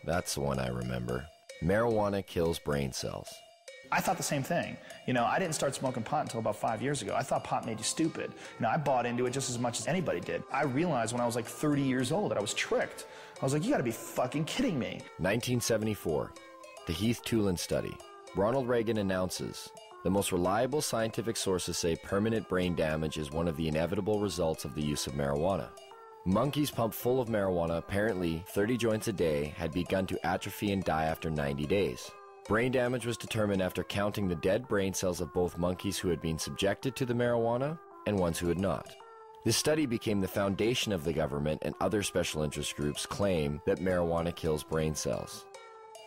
That's the one I remember. Marijuana kills brain cells. I thought the same thing. You know, I didn't start smoking pot until about 5 years ago. I thought pot made you stupid. You know, I bought into it just as much as anybody did. I realized when I was like 30 years old that I was tricked. I was like, you gotta be fucking kidding me. 1974, the Heath-Tulin study. Ronald Reagan announces, the most reliable scientific sources say permanent brain damage is one of the inevitable results of the use of marijuana. Monkeys pumped full of marijuana, apparently 30 joints a day, had begun to atrophy and die after 90 days. Brain damage was determined after counting the dead brain cells of both monkeys who had been subjected to the marijuana and ones who had not. This study became the foundation of the government, and other special interest groups claim that marijuana kills brain cells.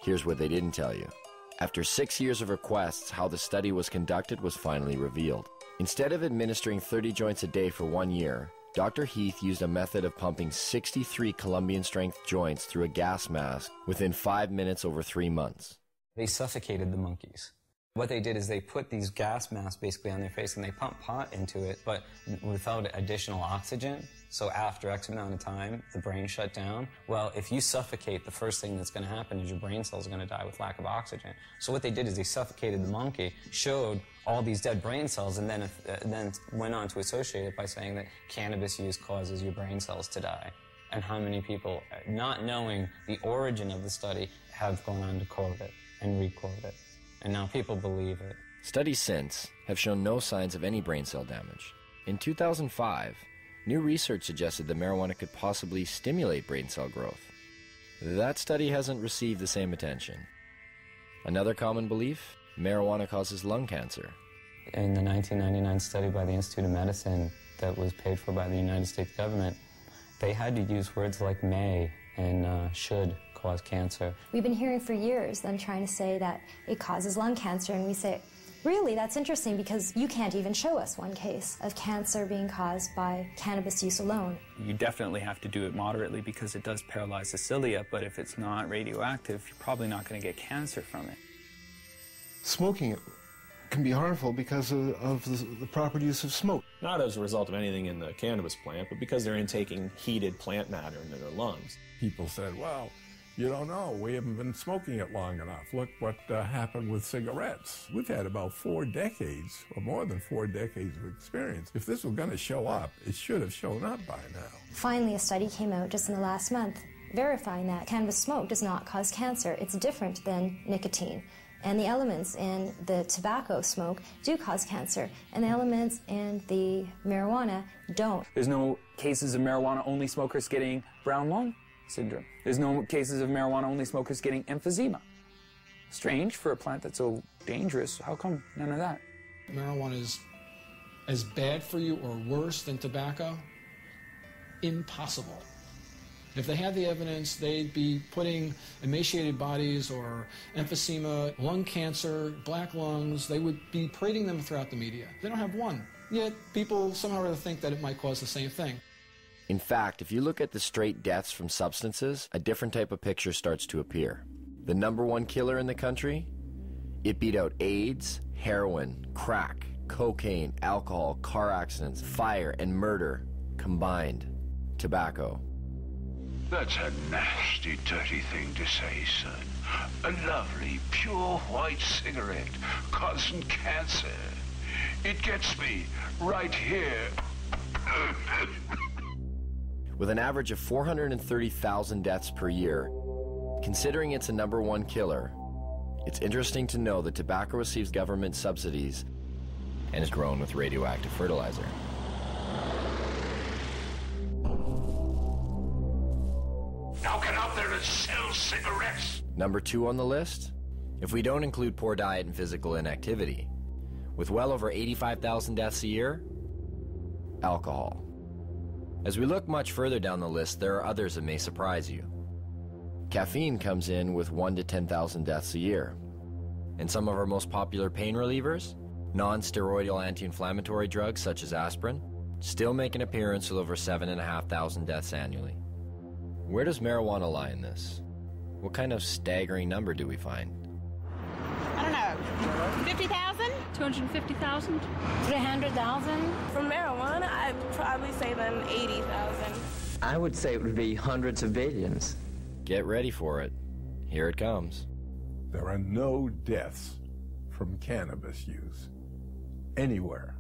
Here's what they didn't tell you. After 6 years of requests, how the study was conducted was finally revealed. Instead of administering 30 joints a day for 1 year, Dr. Heath used a method of pumping 63 Colombian-strength joints through a gas mask within 5 minutes over 3 months. They suffocated the monkeys. What they did is they put these gas masks basically on their face and they pumped pot into it, but without additional oxygen. So after X amount of time, the brain shut down. Well, if you suffocate, the first thing that's going to happen is your brain cells are going to die with lack of oxygen. So what they did is they suffocated the monkey, showed all these dead brain cells, and then went on to associate it by saying that cannabis use causes your brain cells to die. And how many people, not knowing the origin of the study, have gone on to quote it and re-quote it. And now people believe it. Studies since have shown no signs of any brain cell damage. In 2005, new research suggested that marijuana could possibly stimulate brain cell growth. That study hasn't received the same attention. Another common belief, marijuana causes lung cancer. In the 1999 study by the Institute of Medicine that was paid for by the United States government, they had to use words like may and should cause cancer. We've been hearing for years them trying to say that it causes lung cancer, and we say, really, that's interesting because you can't even show us one case of cancer being caused by cannabis use alone. You definitely have to do it moderately because it does paralyze the cilia, but if it's not radioactive, you're probably not going to get cancer from it. Smoking can be harmful because of the proper use of smoke. Not as a result of anything in the cannabis plant, but because they're intaking heated plant matter into their lungs. People said, well, you don't know, we haven't been smoking it long enough. Look what happened with cigarettes. We've had about 4 decades, or more than 4 decades of experience. If this was going to show up, it should have shown up by now. Finally, a study came out just in the last month verifying that cannabis smoke does not cause cancer. It's different than nicotine. And the elements in the tobacco smoke do cause cancer, and the elements in the marijuana don't. There's no cases of marijuana-only smokers getting brown lung syndrome. There's no cases of marijuana-only smokers getting emphysema. Strange for a plant that's so dangerous. How come none of that? Marijuana is as bad for you or worse than tobacco? Impossible. If they had the evidence, they'd be putting emaciated bodies or emphysema, lung cancer, black lungs, they would be parading them throughout the media. They don't have one. Yet people somehow or other think that it might cause the same thing. In fact, if you look at the straight deaths from substances, a different type of picture starts to appear. The #1 killer in the country? It beat out AIDS, heroin, crack, cocaine, alcohol, car accidents, fire, and murder combined. Tobacco. That's a nasty, dirty thing to say, son. A lovely, pure white cigarette causing cancer. It gets me right here. With an average of 430,000 deaths per year, considering it's a #1 killer, it's interesting to know that tobacco receives government subsidies and is grown with radioactive fertilizer. Now get out there and sell cigarettes! #2 on the list? If we don't include poor diet and physical inactivity, with well over 85,000 deaths a year, alcohol. As we look much further down the list, there are others that may surprise you. Caffeine comes in with 1 to 10,000 deaths a year. And some of our most popular pain relievers, non-steroidal anti-inflammatory drugs such as aspirin, still make an appearance with over 7,500 deaths annually. Where does marijuana lie in this? What kind of staggering number do we find? I don't know, 50,000? 250,000? 300,000? For marijuana, I'd probably say then 80,000. I would say it would be hundreds of billions. Get ready for it. Here it comes. There are no deaths from cannabis use anywhere.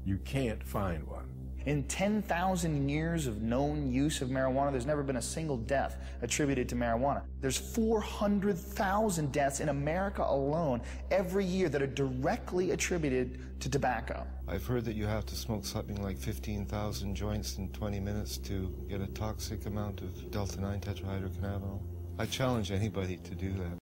You can't find one. In 10,000 years of known use of marijuana, there's never been a single death attributed to marijuana. There's 400,000 deaths in America alone every year that are directly attributed to tobacco. I've heard that you have to smoke something like 15,000 joints in 20 minutes to get a toxic amount of delta-9 tetrahydrocannabinol. I challenge anybody to do that.